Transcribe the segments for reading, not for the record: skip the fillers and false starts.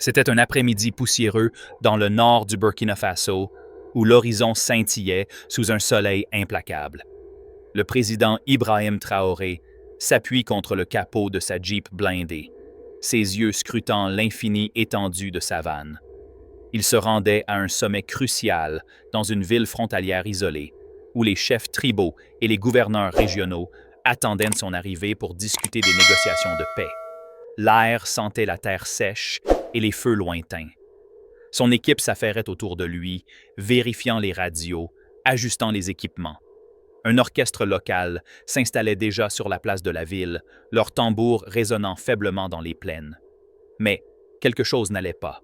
C'était un après-midi poussiéreux dans le nord du Burkina Faso, où l'horizon scintillait sous un soleil implacable. Le président Ibrahim Traoré s'appuie contre le capot de sa Jeep blindée, ses yeux scrutant l'infini étendue de savane. Il se rendait à un sommet crucial dans une ville frontalière isolée, où les chefs tribaux et les gouverneurs régionaux attendaient son arrivée pour discuter des négociations de paix. L'air sentait la terre sèche et les feux lointains. Son équipe s'affairait autour de lui, vérifiant les radios, ajustant les équipements. Un orchestre local s'installait déjà sur la place de la ville, leurs tambours résonnant faiblement dans les plaines. Mais quelque chose n'allait pas.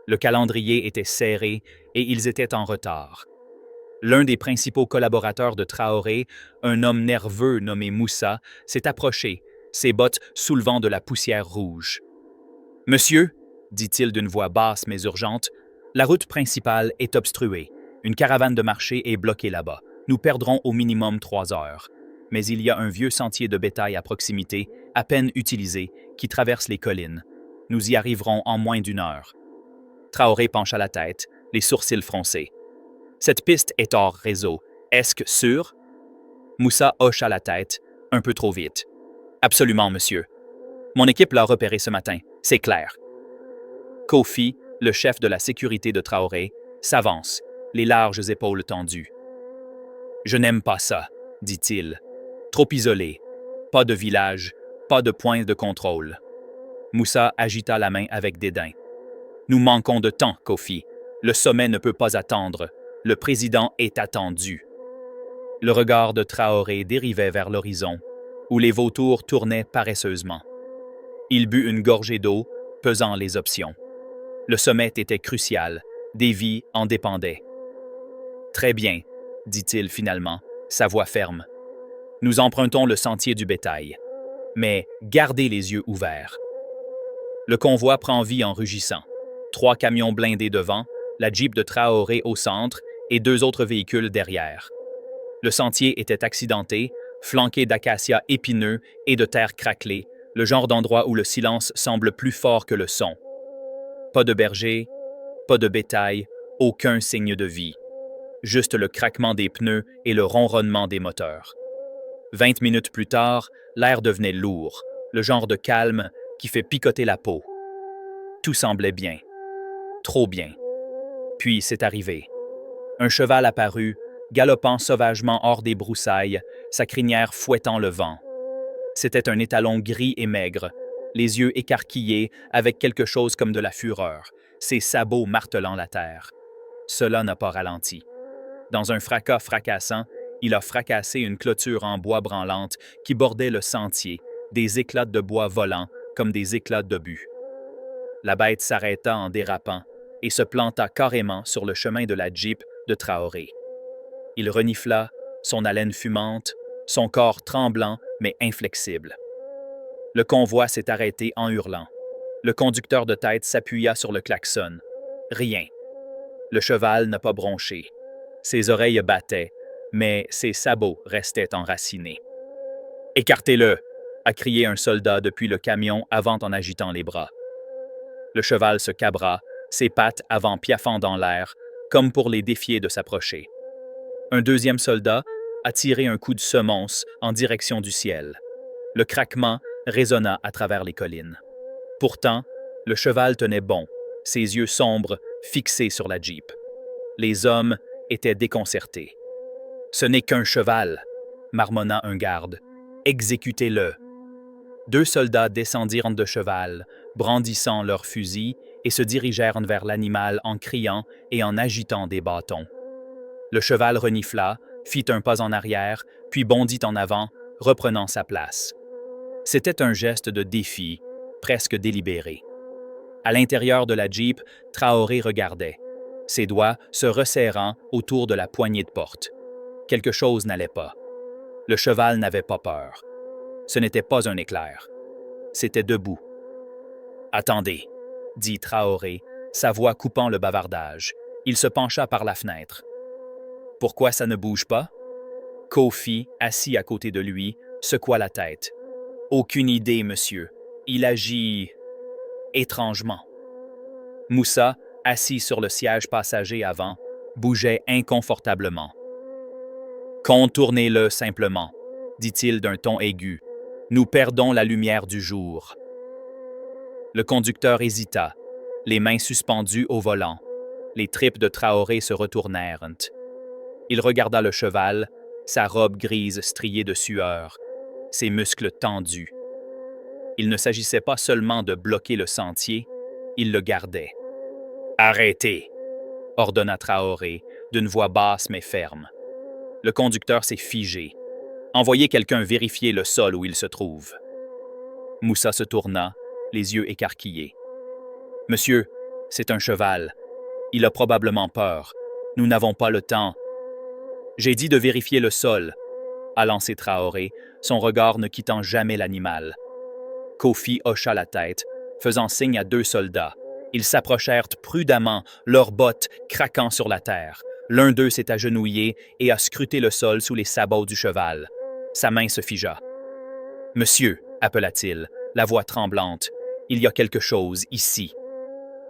Le calendrier était serré et ils étaient en retard. L'un des principaux collaborateurs de Traoré, un homme nerveux nommé Moussa, s'est approché, ses bottes soulevant de la poussière rouge. « Monsieur, » dit-il d'une voix basse mais urgente, « la route principale est obstruée. Une caravane de marché est bloquée là-bas. Nous perdrons au minimum 3 heures. Mais il y a un vieux sentier de bétail à proximité, à peine utilisé, qui traverse les collines. Nous y arriverons en moins d'1 heure. » Traoré pencha la tête, les sourcils froncés. « Cette piste est hors réseau. Est-ce que sûr? » Moussa hocha la tête, un peu trop vite. « Absolument, monsieur. Mon équipe l'a repéré ce matin, c'est clair. » Kofi, le chef de la sécurité de Traoré, s'avance, les larges épaules tendues. « Je n'aime pas ça, » dit-il. « Trop isolé. Pas de village, pas de point de contrôle. » Moussa agita la main avec dédain. « Nous manquons de temps, Kofi. Le sommet ne peut pas attendre. Le président est attendu. » Le regard de Traoré dérivait vers l'horizon, où les vautours tournaient paresseusement. Il but une gorgée d'eau, pesant les options. Le sommet était crucial, des vies en dépendaient. « Très bien, » dit-il finalement, sa voix ferme. « Nous empruntons le sentier du bétail. Mais gardez les yeux ouverts. » Le convoi prend vie en rugissant. 3 camions blindés devant, la Jeep de Traoré au centre et 2 autres véhicules derrière. Le sentier était accidenté, flanqué d'acacias épineux et de terre craquelée, le genre d'endroit où le silence semble plus fort que le son. Pas de berger, pas de bétail, aucun signe de vie. Juste le craquement des pneus et le ronronnement des moteurs. 20 minutes plus tard, l'air devenait lourd, le genre de calme qui fait picoter la peau. Tout semblait bien. Trop bien. Puis c'est arrivé. Un cheval apparut, galopant sauvagement hors des broussailles, sa crinière fouettant le vent. C'était un étalon gris et maigre, les yeux écarquillés avec quelque chose comme de la fureur, ses sabots martelant la terre. Cela n'a pas ralenti. Dans un fracas fracassant, il a fracassé une clôture en bois branlante qui bordait le sentier, des éclats de bois volants comme des éclats d'obus. La bête s'arrêta en dérapant et se planta carrément sur le chemin de la Jeep de Traoré. Il renifla, son haleine fumante, son corps tremblant mais inflexible. Le convoi s'est arrêté en hurlant. Le conducteur de tête s'appuya sur le klaxon. Rien. Le cheval n'a pas bronché. Ses oreilles battaient, mais ses sabots restaient enracinés. « Écartez-le !» a crié un soldat depuis le camion avant en agitant les bras. Le cheval se cabra, ses pattes avant piaffant dans l'air, comme pour les défier de s'approcher. Un deuxième soldat a tiré un coup de semonce en direction du ciel. Le craquement résonna à travers les collines. Pourtant, le cheval tenait bon, ses yeux sombres fixés sur la Jeep. Les hommes étaient déconcertés. « Ce n'est qu'un cheval !» marmonna un garde. « Exécutez-le !» 2 soldats descendirent de cheval, brandissant leurs fusils, et se dirigèrent vers l'animal en criant et en agitant des bâtons. Le cheval renifla, fit un pas en arrière, puis bondit en avant, reprenant sa place. C'était un geste de défi, presque délibéré. À l'intérieur de la Jeep, Traoré regardait, ses doigts se resserrant autour de la poignée de porte. Quelque chose n'allait pas. Le cheval n'avait pas peur. Ce n'était pas un éclair. C'était debout. « Attendez », dit Traoré, sa voix coupant le bavardage. Il se pencha par la fenêtre. « Pourquoi ça ne bouge pas ?» Kofi, assis à côté de lui, secoua la tête. « Aucune idée, monsieur. Il agit étrangement. » Moussa, assis sur le siège passager avant, bougeait inconfortablement. « Contournez-le simplement, » dit-il d'un ton aigu. « Nous perdons la lumière du jour. » Le conducteur hésita, les mains suspendues au volant. Les tripes de Traoré se retournèrent. Il regarda le cheval, sa robe grise striée de sueur, ses muscles tendus. Il ne s'agissait pas seulement de bloquer le sentier, il le gardait. « Arrêtez !» ordonna Traoré, d'une voix basse mais ferme. Le conducteur s'est figé. « Envoyez quelqu'un vérifier le sol où il se trouve. » Moussa se tourna, les yeux écarquillés. « Monsieur, c'est un cheval. Il a probablement peur. Nous n'avons pas le temps. »« J'ai dit de vérifier le sol, » a lancé Traoré, son regard ne quittant jamais l'animal. Kofi hocha la tête, faisant signe à 2 soldats. Ils s'approchèrent prudemment, leurs bottes craquant sur la terre. L'un d'eux s'est agenouillé et a scruté le sol sous les sabots du cheval. Sa main se figea. « Monsieur, » appela-t-il, la voix tremblante, « il y a quelque chose ici. »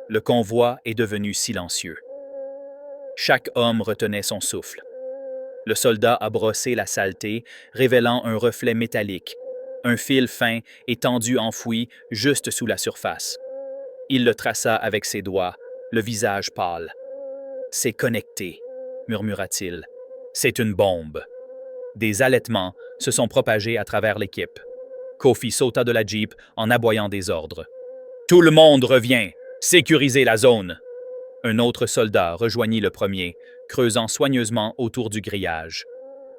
Le convoi est devenu silencieux. Chaque homme retenait son souffle. Le soldat a brossé la saleté, révélant un reflet métallique, un fil fin et tendu enfoui juste sous la surface. Il le traça avec ses doigts, le visage pâle. « C'est connecté, » murmura-t-il. « C'est une bombe. » Des halètements se sont propagés à travers l'équipe. Kofi sauta de la Jeep en aboyant des ordres. « Tout le monde revient! Sécurisez la zone! » Un autre soldat rejoignit le premier, creusant soigneusement autour du grillage.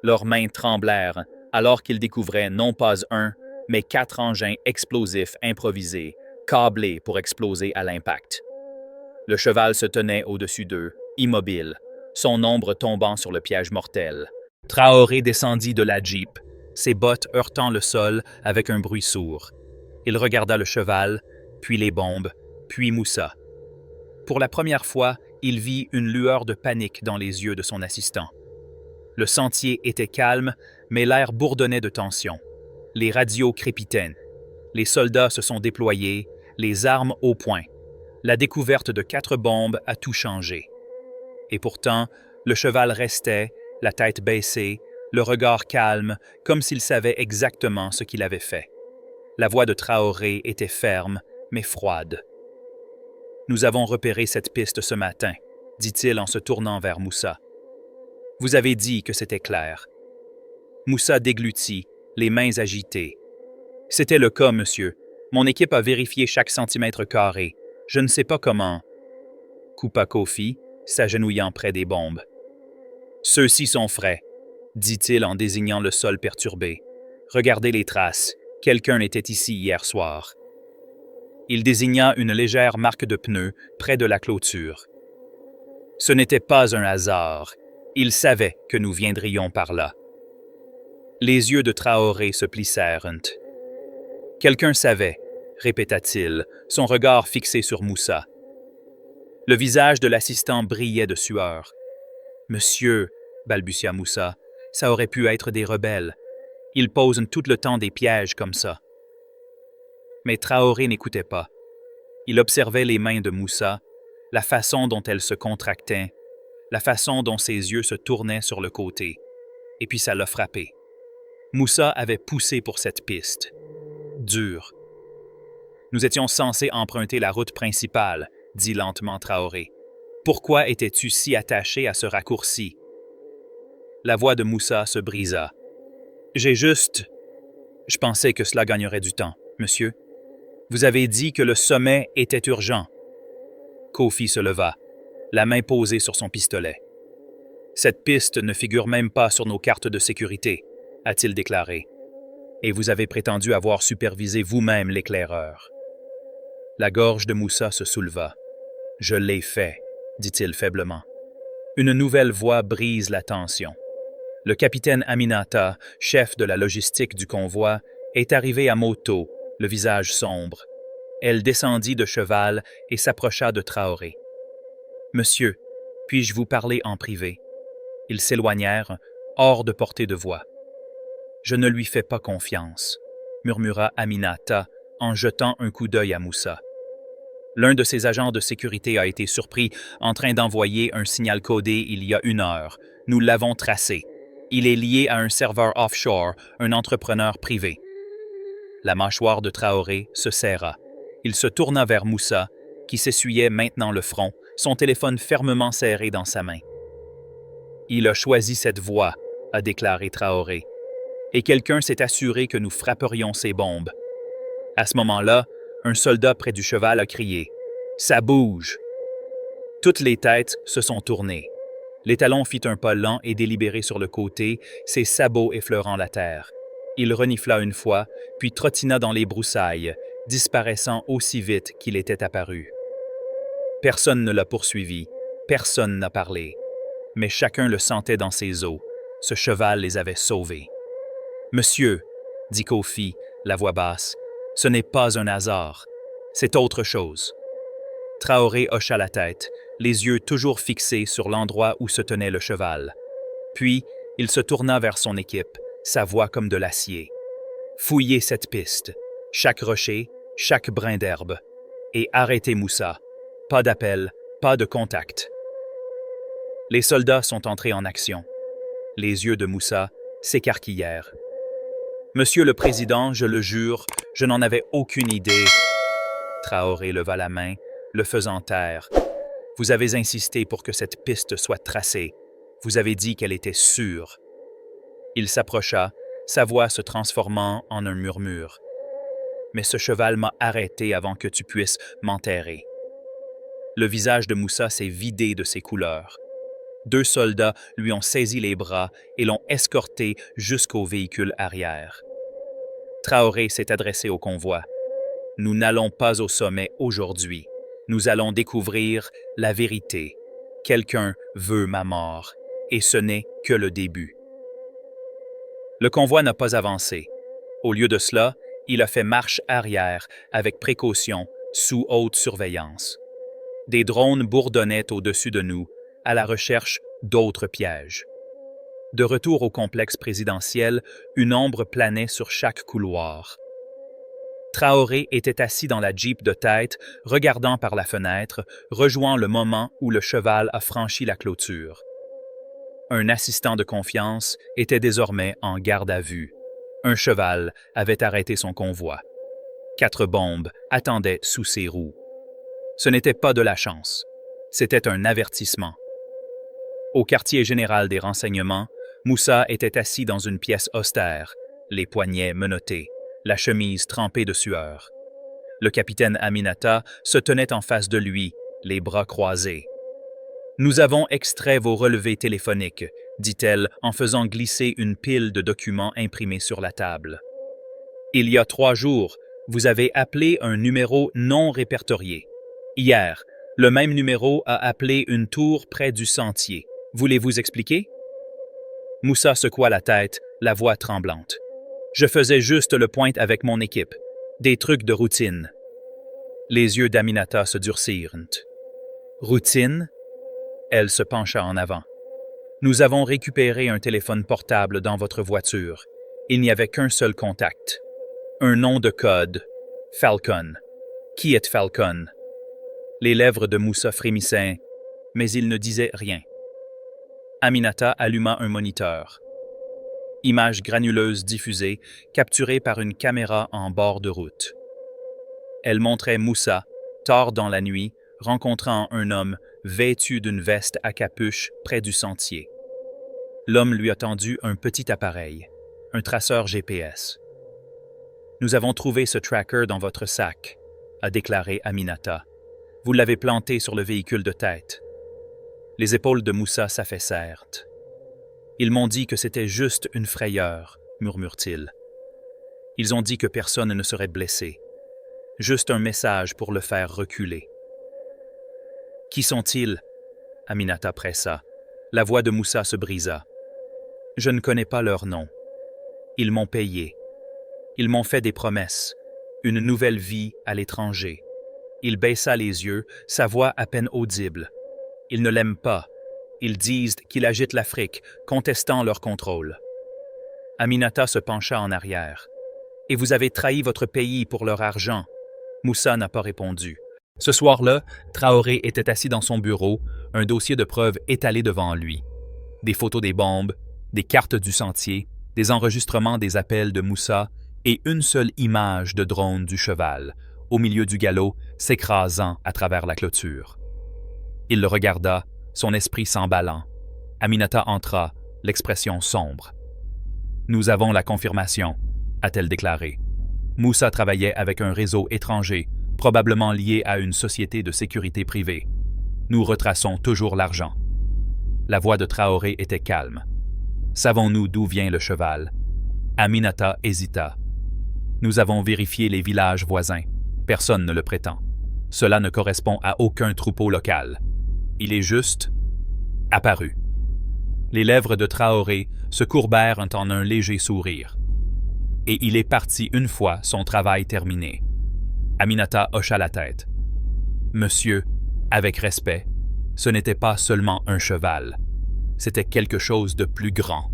Leurs mains tremblèrent alors qu'ils découvraient non pas un, mais 4 engins explosifs improvisés, câblés pour exploser à l'impact. Le cheval se tenait au-dessus d'eux, immobile, son ombre tombant sur le piège mortel. Traoré descendit de la Jeep, ses bottes heurtant le sol avec un bruit sourd. Il regarda le cheval, puis les bombes, puis Moussa. Pour la première fois, il vit une lueur de panique dans les yeux de son assistant. Le sentier était calme, mais l'air bourdonnait de tension. Les radios crépitaient. Les soldats se sont déployés, les armes au point. La découverte de 4 bombes a tout changé. Et pourtant, le cheval restait, la tête baissée, le regard calme, comme s'il savait exactement ce qu'il avait fait. La voix de Traoré était ferme, mais froide. « Nous avons repéré cette piste ce matin, » dit-il en se tournant vers Moussa. « Vous avez dit que c'était clair. » Moussa déglutit, les mains agitées. « C'était le cas, monsieur. Mon équipe a vérifié chaque centimètre carré. Je ne sais pas comment. » Coupa Kofi, s'agenouillant près des bombes. « Ceux-ci sont frais, » dit-il en désignant le sol perturbé. « Regardez les traces. Quelqu'un était ici hier soir. » Il désigna une légère marque de pneu près de la clôture. Ce n'était pas un hasard. Il savait que nous viendrions par là. Les yeux de Traoré se plissèrent. « Quelqu'un savait, » répéta-t-il, son regard fixé sur Moussa. Le visage de l'assistant brillait de sueur. « Monsieur, » balbutia Moussa, « ça aurait pu être des rebelles. Ils posent tout le temps des pièges comme ça. » Mais Traoré n'écoutait pas. Il observait les mains de Moussa, la façon dont elles se contractaient, la façon dont ses yeux se tournaient sur le côté. Et puis ça l'a frappé. Moussa avait poussé pour cette piste. Dur. « Nous étions censés emprunter la route principale, » dit lentement Traoré. « Pourquoi étais-tu si attaché à ce raccourci? » La voix de Moussa se brisa. « Je pensais que cela gagnerait du temps, monsieur. Vous avez dit que le sommet était urgent. » Kofi se leva, la main posée sur son pistolet. « Cette piste ne figure même pas sur nos cartes de sécurité, » a-t-il déclaré. « Et vous avez prétendu avoir supervisé vous-même l'éclaireur. » La gorge de Moussa se souleva. « Je l'ai fait, » dit-il faiblement. Une nouvelle voix brise la tension. Le capitaine Aminata, chef de la logistique du convoi, est arrivé à moto, le visage sombre. Elle descendit de cheval et s'approcha de Traoré. « Monsieur, puis-je vous parler en privé? » Ils s'éloignèrent, hors de portée de voix. « Je ne lui fais pas confiance, » murmura Aminata en jetant un coup d'œil à Moussa. L'un de ses agents de sécurité a été surpris en train d'envoyer un signal codé il y a 1 heure. Nous l'avons tracé. Il est lié à un serveur offshore, un entrepreneur privé. La mâchoire de Traoré se serra. Il se tourna vers Moussa, qui s'essuyait maintenant le front, son téléphone fermement serré dans sa main. « Il a choisi cette voie », a déclaré Traoré. « Et quelqu'un s'est assuré que nous frapperions ces bombes. » À ce moment-là, un soldat près du cheval a crié « Ça bouge !» Toutes les têtes se sont tournées. L'étalon fit un pas lent et délibéré sur le côté, ses sabots effleurant la terre. Il renifla une fois, puis trottina dans les broussailles, disparaissant aussi vite qu'il était apparu. Personne ne l'a poursuivi, personne n'a parlé. Mais chacun le sentait dans ses os. Ce cheval les avait sauvés. « Monsieur, » dit Kofi, la voix basse, « ce n'est pas un hasard. C'est autre chose. » Traoré hocha la tête, les yeux toujours fixés sur l'endroit où se tenait le cheval. Puis, il se tourna vers son équipe, sa voix comme de l'acier. « Fouillez cette piste, chaque rocher, chaque brin d'herbe, et arrêtez Moussa. Pas d'appel, pas de contact. » Les soldats sont entrés en action. Les yeux de Moussa s'écarquillèrent. « Monsieur le Président, je le jure, je n'en avais aucune idée. » Traoré leva la main, le faisant taire. « Vous avez insisté pour que cette piste soit tracée. Vous avez dit qu'elle était sûre. » Il s'approcha, sa voix se transformant en un murmure. « Mais ce cheval m'a arrêté avant que tu puisses m'enterrer. » Le visage de Moussa s'est vidé de ses couleurs. 2 soldats lui ont saisi les bras et l'ont escorté jusqu'au véhicule arrière. Traoré s'est adressé au convoi. « Nous n'allons pas au sommet aujourd'hui. Nous allons découvrir la vérité. Quelqu'un veut ma mort, et ce n'est que le début. » Le convoi n'a pas avancé. Au lieu de cela, il a fait marche arrière avec précaution, sous haute surveillance. Des drones bourdonnaient au-dessus de nous, à la recherche d'autres pièges. De retour au complexe présidentiel, une ombre planait sur chaque couloir. Traoré était assis dans la Jeep de tête, regardant par la fenêtre, rejoint le moment où le cheval a franchi la clôture. Un assistant de confiance était désormais en garde à vue. Un cheval avait arrêté son convoi. 4 bombes attendaient sous ses roues. Ce n'était pas de la chance, c'était un avertissement. Au quartier général des renseignements, Moussa était assis dans une pièce austère, les poignets menottés, la chemise trempée de sueur. Le capitaine Aminata se tenait en face de lui, les bras croisés. « Nous avons extrait vos relevés téléphoniques, » dit-elle en faisant glisser une pile de documents imprimés sur la table. « Il y a 3 jours, vous avez appelé un numéro non répertorié. Hier, le même numéro a appelé une tour près du sentier. Voulez-vous expliquer? » Moussa secoua la tête, la voix tremblante. « Je faisais juste le point avec mon équipe. Des trucs de routine. » Les yeux d'Aminata se durcirent. « Routine? » Elle se pencha en avant. « Nous avons récupéré un téléphone portable dans votre voiture. Il n'y avait qu'un seul contact. Un nom de code. Falcon. Qui est Falcon? » Les lèvres de Moussa frémissaient, mais il ne disait rien. Aminata alluma un moniteur. Image granuleuse diffusée, capturée par une caméra en bord de route. Elle montrait Moussa, tard dans la nuit, rencontrant un homme vêtu d'une veste à capuche près du sentier. L'homme lui a tendu un petit appareil, un traceur GPS. « Nous avons trouvé ce tracker dans votre sac », a déclaré Aminata. « Vous l'avez planté sur le véhicule de tête. » Les épaules de Moussa s'affaissèrent. « Ils m'ont dit que c'était juste une frayeur, » murmure-t-il. « Ils ont dit que personne ne serait blessé. Juste un message pour le faire reculer. » « Qui sont-ils » Aminata pressa. La voix de Moussa se brisa. « Je ne connais pas leur nom. Ils m'ont payé. Ils m'ont fait des promesses. Une nouvelle vie à l'étranger. » Il baissa les yeux, sa voix à peine audible. « Ils ne l'aiment pas. Ils disent qu'il agite l'Afrique, contestant leur contrôle. » Aminata se pencha en arrière. « Et vous avez trahi votre pays pour leur argent. » Moussa n'a pas répondu. Ce soir-là, Traoré était assis dans son bureau, un dossier de preuves étalé devant lui. Des photos des bombes, des cartes du sentier, des enregistrements des appels de Moussa et une seule image de drone du cheval, au milieu du galop, s'écrasant à travers la clôture. Il le regarda, son esprit s'emballant. Aminata entra, l'expression sombre. « Nous avons la confirmation », a-t-elle déclaré. Moussa travaillait avec un réseau étranger, probablement lié à une société de sécurité privée. Nous retraçons toujours l'argent. La voix de Traoré était calme. Savons-nous d'où vient le cheval? Aminata hésita. Nous avons vérifié les villages voisins. Personne ne le prétend. Cela ne correspond à aucun troupeau local. Il est juste apparu. Les lèvres de Traoré se courbèrent en un léger sourire. Et il est parti une fois son travail terminé. Aminata hocha la tête. Monsieur, avec respect, ce n'était pas seulement un cheval. C'était quelque chose de plus grand.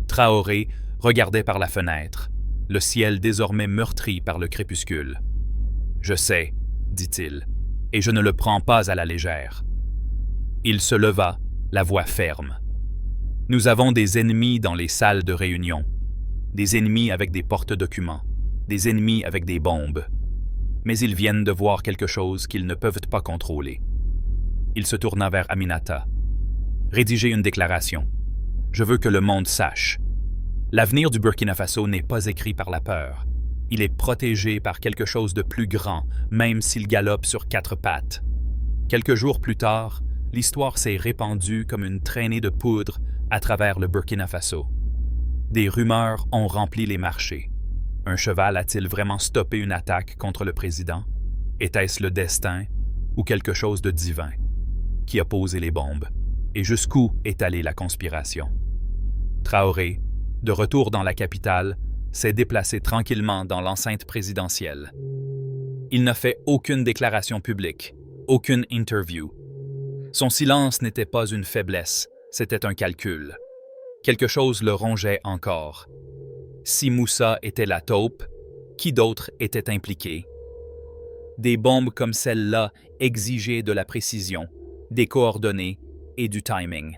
Traoré regardait par la fenêtre, le ciel désormais meurtri par le crépuscule. « Je sais, dit-il, et je ne le prends pas à la légère. » Il se leva, la voix ferme. « Nous avons des ennemis dans les salles de réunion, des ennemis avec des porte-documents, des ennemis avec des bombes. Mais ils viennent de voir quelque chose qu'ils ne peuvent pas contrôler. » Il se tourna vers Aminata. « Rédigez une déclaration. Je veux que le monde sache. L'avenir du Burkina Faso n'est pas écrit par la peur. Il est protégé par quelque chose de plus grand, même s'il galope sur 4 pattes. » Quelques jours plus tard, l'histoire s'est répandue comme une traînée de poudre à travers le Burkina Faso. Des rumeurs ont rempli les marchés. Un cheval a-t-il vraiment stoppé une attaque contre le président? Était-ce le destin ou quelque chose de divin qui a posé les bombes? Et jusqu'où est allée la conspiration? Traoré, de retour dans la capitale, s'est déplacé tranquillement dans l'enceinte présidentielle. Il n'a fait aucune déclaration publique, aucune interview. Son silence n'était pas une faiblesse, c'était un calcul. Quelque chose le rongeait encore. Si Moussa était la taupe, qui d'autre était impliqué? Des bombes comme celle-là exigeaient de la précision, des coordonnées et du timing.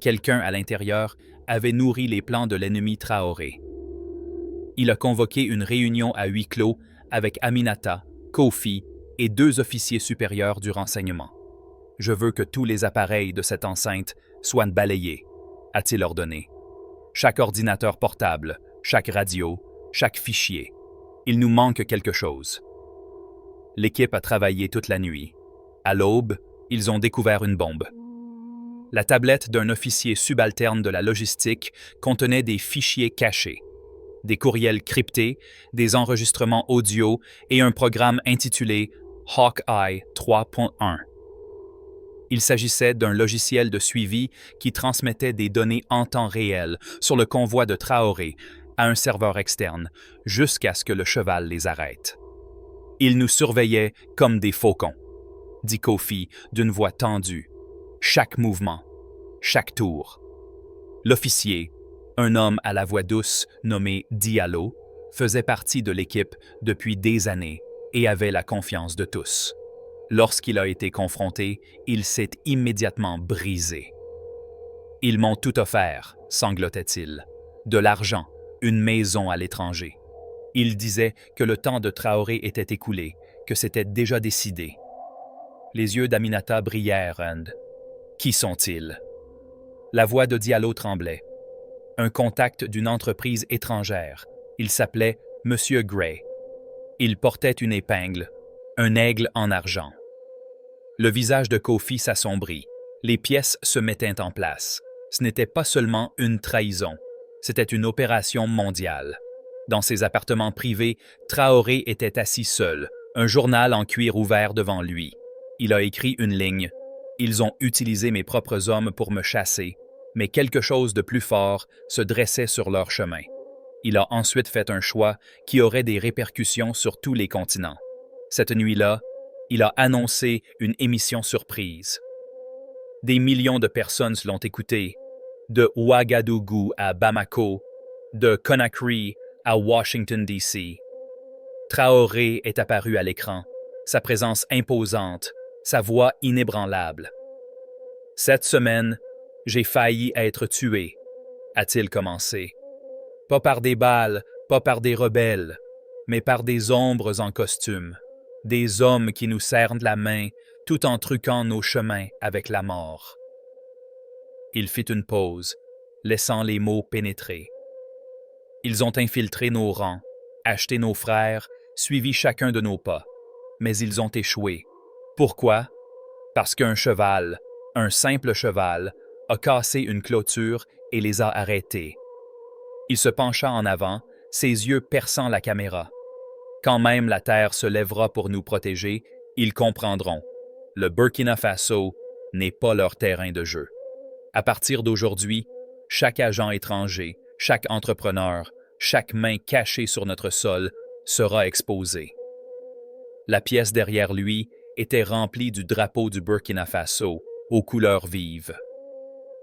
Quelqu'un à l'intérieur avait nourri les plans de l'ennemi Traoré. Il a convoqué une réunion à huis clos avec Aminata, Kofi et 2 officiers supérieurs du renseignement. « Je veux que tous les appareils de cette enceinte soient balayés », a-t-il ordonné. Chaque ordinateur portable, chaque radio, chaque fichier. Il nous manque quelque chose. L'équipe a travaillé toute la nuit. À l'aube, ils ont découvert une bombe. La tablette d'un officier subalterne de la logistique contenait des fichiers cachés, des courriels cryptés, des enregistrements audio et un programme intitulé Hawkeye 3.1. Il s'agissait d'un logiciel de suivi qui transmettait des données en temps réel sur le convoi de Traoré à un serveur externe jusqu'à ce que le cheval les arrête. « Il nous surveillait comme des faucons », dit Kofi d'une voix tendue. Chaque mouvement, chaque tour. L'officier, un homme à la voix douce nommé Diallo, faisait partie de l'équipe depuis des années et avait la confiance de tous. Lorsqu'il a été confronté, il s'est immédiatement brisé. « Ils m'ont tout offert », sanglotait-il. « De l'argent, une maison à l'étranger. » Il disait que le temps de Traoré était écoulé, que c'était déjà décidé. Les yeux d'Aminata brillèrent. « Qui sont-ils » La voix de Diallo tremblait. Un contact d'une entreprise étrangère. Il s'appelait Monsieur Gray. Il portait une épingle, un aigle en argent. Le visage de Kofi s'assombrit. Les pièces se mettaient en place. Ce n'était pas seulement une trahison, c'était une opération mondiale. Dans ses appartements privés, Traoré était assis seul, un journal en cuir ouvert devant lui. Il a écrit une ligne. « Ils ont utilisé mes propres hommes pour me chasser, mais quelque chose de plus fort se dressait sur leur chemin. » Il a ensuite fait un choix qui aurait des répercussions sur tous les continents. Cette nuit-là, il a annoncé une émission surprise. Des millions de personnes l'ont écouté, de Ouagadougou à Bamako, de Conakry à Washington, D.C. Traoré est apparu à l'écran, sa présence imposante, sa voix inébranlable. « Cette semaine, j'ai failli être tué, a-t-il commencé. Pas par des balles, pas par des rebelles, mais par des ombres en costume, des hommes qui nous serrent la main tout en truquant nos chemins avec la mort. » Il fit une pause, laissant les mots pénétrer. Ils ont infiltré nos rangs, acheté nos frères, suivi chacun de nos pas. Mais ils ont échoué. Pourquoi? Parce qu'un cheval, un simple cheval, a cassé une clôture et les a arrêtés. Il se pencha en avant, ses yeux perçant la caméra. Quand même la terre se lèvera pour nous protéger, ils comprendront. Le Burkina Faso n'est pas leur terrain de jeu. À partir d'aujourd'hui, chaque agent étranger, chaque entrepreneur, chaque main cachée sur notre sol sera exposée. La pièce derrière lui était remplie du drapeau du Burkina Faso, aux couleurs vives.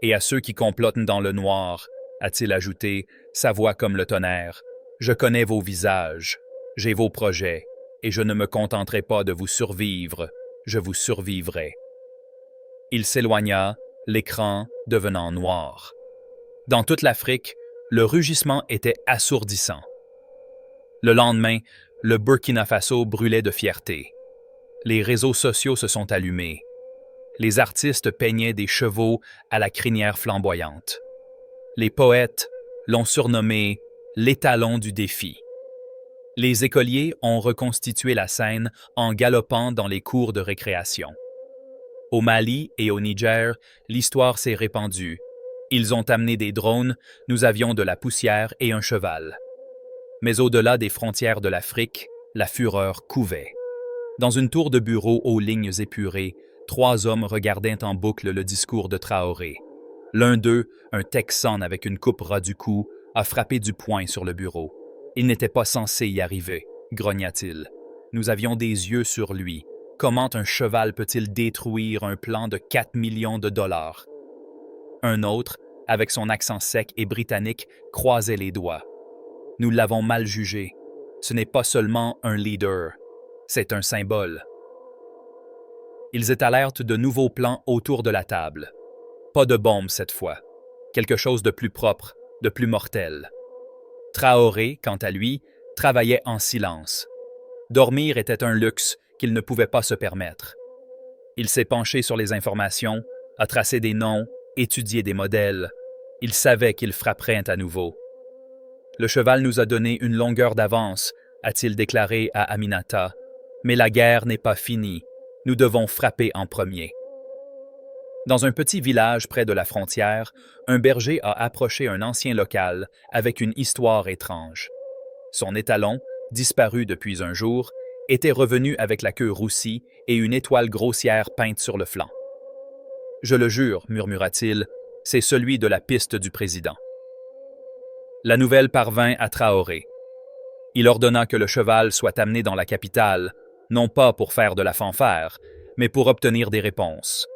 Et à ceux qui complotent dans le noir, a-t-il ajouté, sa voix comme le tonnerre, je connais vos visages, j'ai vos projets, et je ne me contenterai pas de vous survivre, je vous survivrai. Il s'éloigna, l'écran devenant noir. Dans toute l'Afrique, le rugissement était assourdissant. Le lendemain, le Burkina Faso brûlait de fierté. Les réseaux sociaux se sont allumés. Les artistes peignaient des chevaux à la crinière flamboyante. Les poètes l'ont surnommé l'étalon du défi. Les écoliers ont reconstitué la scène en galopant dans les cours de récréation. Au Mali et au Niger, l'histoire s'est répandue. Ils ont amené des drones, nous avions de la poussière et un cheval. Mais au-delà des frontières de l'Afrique, la fureur couvait. Dans une tour de bureau aux lignes épurées, 3 hommes regardaient en boucle le discours de Traoré. L'un d'eux, un Texan avec une coupe ras du cou, a frappé du poing sur le bureau. « Il n'était pas censé y arriver », grogna-t-il. « Nous avions des yeux sur lui. Comment un cheval peut-il détruire un plan de 4 millions de dollars? » Un autre, avec son accent sec et britannique, croisait les doigts. « Nous l'avons mal jugé. Ce n'est pas seulement un leader, c'est un symbole. » Ils étalèrent de nouveaux plans autour de la table. Pas de bombe cette fois. Quelque chose de plus propre, de plus mortel. Traoré, quant à lui, travaillait en silence. Dormir était un luxe qu'il ne pouvait pas se permettre. Il s'est penché sur les informations, a tracé des noms, étudié des modèles. Il savait qu'il frapperait à nouveau. « Le cheval nous a donné une longueur d'avance », a-t-il déclaré à Aminata. « Mais la guerre n'est pas finie. Nous devons frapper en premier. » Dans un petit village près de la frontière, un berger a approché un ancien local avec une histoire étrange. Son étalon, disparu depuis un jour, était revenu avec la queue roussie et une étoile grossière peinte sur le flanc. « Je le jure, murmura-t-il, c'est celui de la piste du président. » La nouvelle parvint à Traoré. Il ordonna que le cheval soit amené dans la capitale, non pas pour faire de la fanfare, mais pour obtenir des réponses.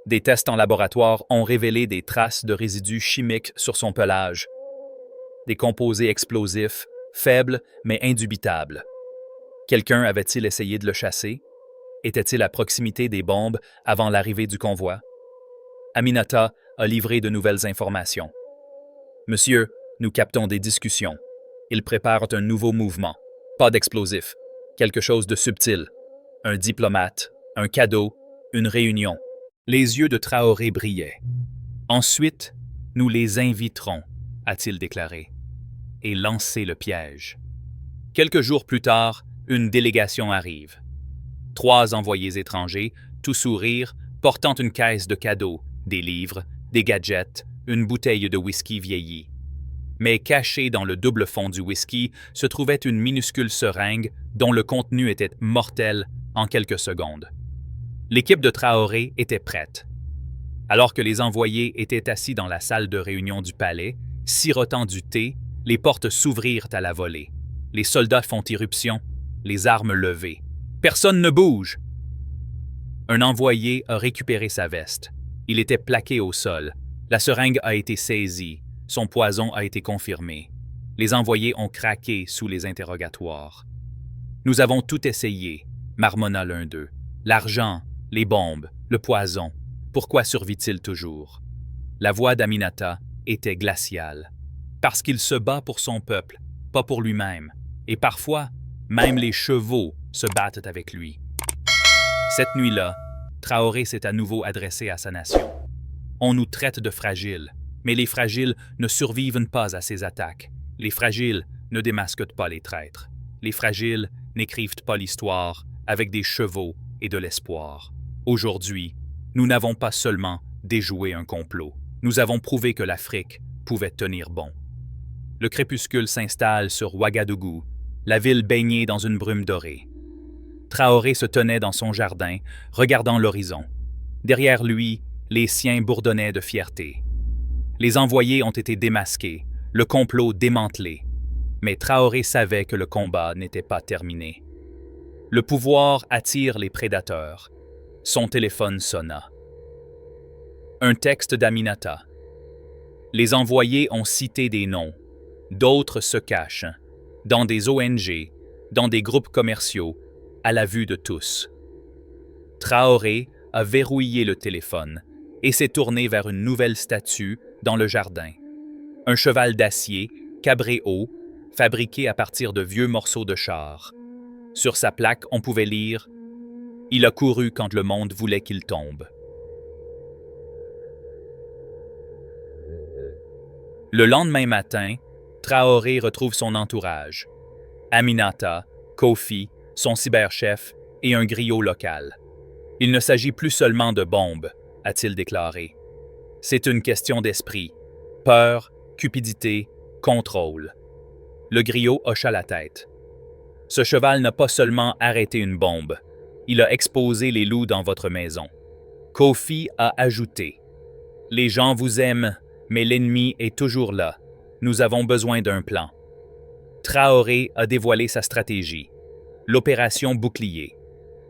Des tests en laboratoire ont révélé des traces de résidus chimiques sur son pelage. Des composés explosifs, faibles mais indubitables. Quelqu'un avait-il essayé de le chasser? Était-il à proximité des bombes avant l'arrivée du convoi? Aminata a livré de nouvelles informations. « Monsieur, nous captons des discussions. Ils préparent un nouveau mouvement. Pas d'explosifs. Quelque chose de subtil. Un diplomate, un cadeau, une réunion. » Les yeux de Traoré brillaient. « Ensuite, nous les inviterons, » a-t-il déclaré, et lancé le piège. Quelques jours plus tard, une délégation arrive. 3 envoyés étrangers, tout sourire, portant une caisse de cadeaux, des livres, des gadgets, une bouteille de whisky vieilli. Mais caché dans le double fond du whisky se trouvait une minuscule seringue dont le contenu était mortel en quelques secondes. L'équipe de Traoré était prête. Alors que les envoyés étaient assis dans la salle de réunion du palais, sirotant du thé, les portes s'ouvrirent à la volée. Les soldats font irruption, les armes levées. « Personne ne bouge !» Un envoyé a récupéré sa veste. Il était plaqué au sol. La seringue a été saisie. Son poison a été confirmé. Les envoyés ont craqué sous les interrogatoires. « Nous avons tout essayé, marmonna l'un d'eux. L'argent, les bombes, le poison, pourquoi survit-il toujours? La voix d'Aminata était glaciale. Parce qu'il se bat pour son peuple, pas pour lui-même. Et parfois, même les chevaux se battent avec lui. Cette nuit-là, Traoré s'est à nouveau adressé à sa nation. On nous traite de fragiles, mais les fragiles ne survivent pas à ces attaques. Les fragiles ne démasquent pas les traîtres. Les fragiles n'écrivent pas l'histoire avec des chevaux et de l'espoir. Aujourd'hui, nous n'avons pas seulement déjoué un complot, nous avons prouvé que l'Afrique pouvait tenir bon. Le crépuscule s'installe sur Ouagadougou, la ville baignée dans une brume dorée. Traoré se tenait dans son jardin, regardant l'horizon. Derrière lui, les siens bourdonnaient de fierté. Les envoyés ont été démasqués, le complot démantelé. Mais Traoré savait que le combat n'était pas terminé. Le pouvoir attire les prédateurs. Son téléphone sonna. Un texte d'Aminata. Les envoyés ont cité des noms. D'autres se cachent, dans des ONG, dans des groupes commerciaux, à la vue de tous. Traoré a verrouillé le téléphone et s'est tourné vers une nouvelle statue dans le jardin. Un cheval d'acier, cabré haut, fabriqué à partir de vieux morceaux de char. Sur sa plaque, on pouvait lire « Il a couru quand le monde voulait qu'il tombe ». Le lendemain matin, Traoré retrouve son entourage. Aminata, Kofi, son cyberchef et un griot local. Il ne s'agit plus seulement de bombes, a-t-il déclaré. C'est une question d'esprit. Peur, cupidité, contrôle. Le griot hocha la tête. Ce cheval n'a pas seulement arrêté une bombe, il a exposé les loups dans votre maison. Kofi a ajouté « Les gens vous aiment, mais l'ennemi est toujours là. Nous avons besoin d'un plan. » Traoré a dévoilé sa stratégie. L'opération Bouclier.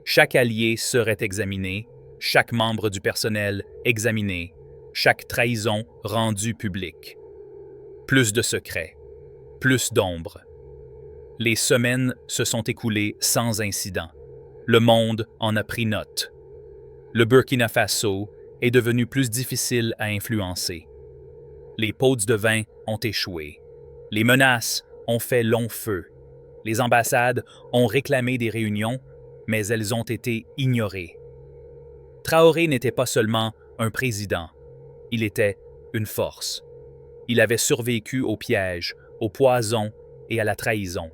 Chaque allié serait examiné, chaque membre du personnel examiné, chaque trahison rendue publique. Plus de secrets, plus d'ombre. Les semaines se sont écoulées sans incident. Le monde en a pris note. Le Burkina Faso est devenu plus difficile à influencer. Les pots de vin ont échoué. Les menaces ont fait long feu. Les ambassades ont réclamé des réunions, mais elles ont été ignorées. Traoré n'était pas seulement un président, il était une force. Il avait survécu au piège, au poison et à la trahison.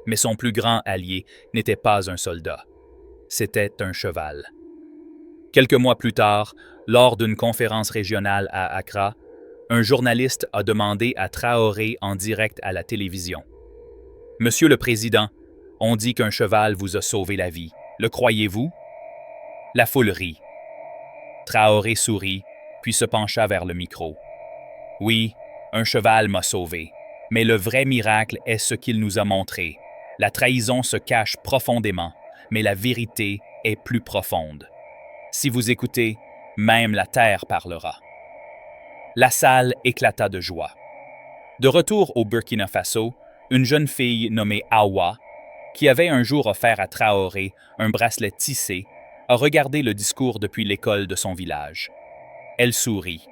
Mais son plus grand allié n'était pas un soldat, c'était un cheval. Quelques mois plus tard, lors d'une conférence régionale à Accra, un journaliste a demandé à Traoré en direct à la télévision. « Monsieur le Président, on dit qu'un cheval vous a sauvé la vie. Le croyez-vous? » La foule rit. Traoré sourit, puis se pencha vers le micro. « Oui, un cheval m'a sauvé, mais le vrai miracle est ce qu'il nous a montré. La trahison se cache profondément, mais la vérité est plus profonde. Si vous écoutez, même la terre parlera. » La salle éclata de joie. De retour au Burkina Faso, une jeune fille nommée Awa, qui avait un jour offert à Traoré un bracelet tissé, a regardé le discours depuis l'école de son village. Elle sourit.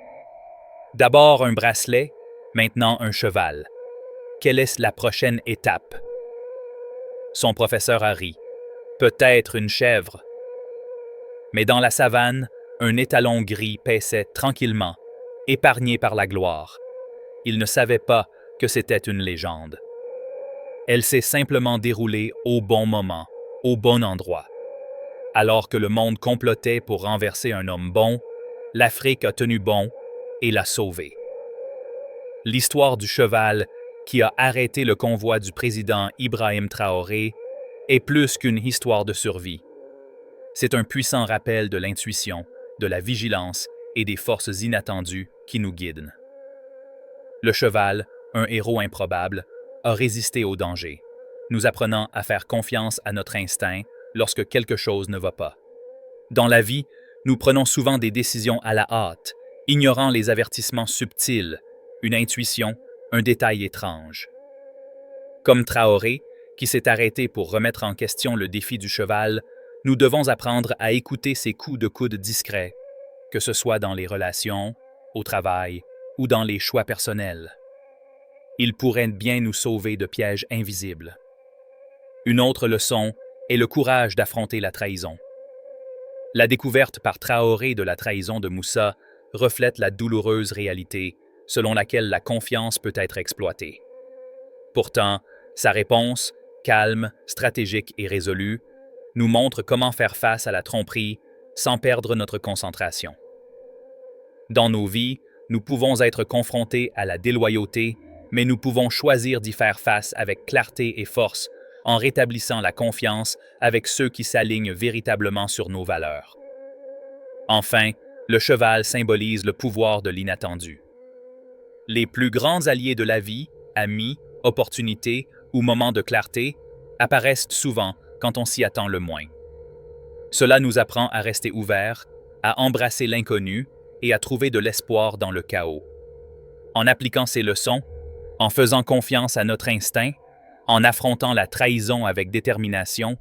D'abord un bracelet, maintenant un cheval. Quelle est la prochaine étape? Son professeur a ri. Peut-être une chèvre. Mais dans la savane, un étalon gris paissait tranquillement, épargné par la gloire. Il ne savait pas que c'était une légende. Elle s'est simplement déroulée au bon moment, au bon endroit. Alors que le monde complotait pour renverser un homme bon, l'Afrique a tenu bon et l'a sauvé. L'histoire du cheval qui a arrêté le convoi du président Ibrahim Traoré est plus qu'une histoire de survie. C'est un puissant rappel de l'intuition, de la vigilance et des forces inattendues qui nous guident. Le cheval, un héros improbable, a résisté au danger, nous apprenant à faire confiance à notre instinct lorsque quelque chose ne va pas. Dans la vie, nous prenons souvent des décisions à la hâte, ignorant les avertissements subtils, une intuition, un détail étrange. Comme Traoré, qui s'est arrêté pour remettre en question le défi du cheval, Nous devons apprendre à écouter ces coups de coude discrets, que ce soit dans les relations, au travail ou dans les choix personnels. Ils pourraient bien nous sauver de pièges invisibles. Une autre leçon est le courage d'affronter la trahison. La découverte par Traoré de la trahison de Moussa reflète la douloureuse réalité selon laquelle la confiance peut être exploitée. Pourtant, sa réponse, calme, stratégique et résolue, nous montre comment faire face à la tromperie sans perdre notre concentration. Dans nos vies, nous pouvons être confrontés à la déloyauté, mais nous pouvons choisir d'y faire face avec clarté et force en rétablissant la confiance avec ceux qui s'alignent véritablement sur nos valeurs. Enfin, le cheval symbolise le pouvoir de l'inattendu. Les plus grands alliés de la vie, amis, opportunités ou moments de clarté, apparaissent souvent quand on s'y attend le moins. Cela nous apprend à rester ouverts, à embrasser l'inconnu et à trouver de l'espoir dans le chaos. En appliquant ces leçons, en faisant confiance à notre instinct, en affrontant la trahison avec détermination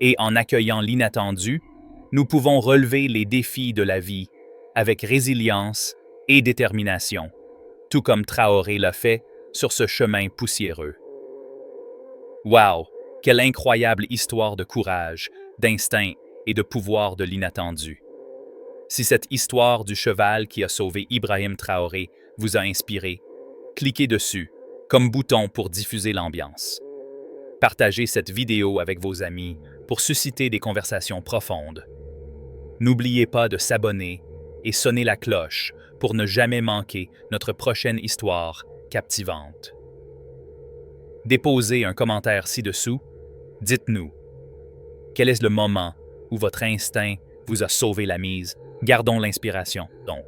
et en accueillant l'inattendu, nous pouvons relever les défis de la vie avec résilience et détermination, tout comme Traoré l'a fait sur ce chemin poussiéreux. Wow! Quelle incroyable histoire de courage, d'instinct et de pouvoir de l'inattendu. Si cette histoire du cheval qui a sauvé Ibrahim Traoré vous a inspiré, cliquez dessus comme bouton pour diffuser l'ambiance. Partagez cette vidéo avec vos amis pour susciter des conversations profondes. N'oubliez pas de s'abonner et sonner la cloche pour ne jamais manquer notre prochaine histoire captivante. Déposez un commentaire ci-dessous. Dites-nous, quel est le moment où votre instinct vous a sauvé la mise? Gardons l'inspiration, donc.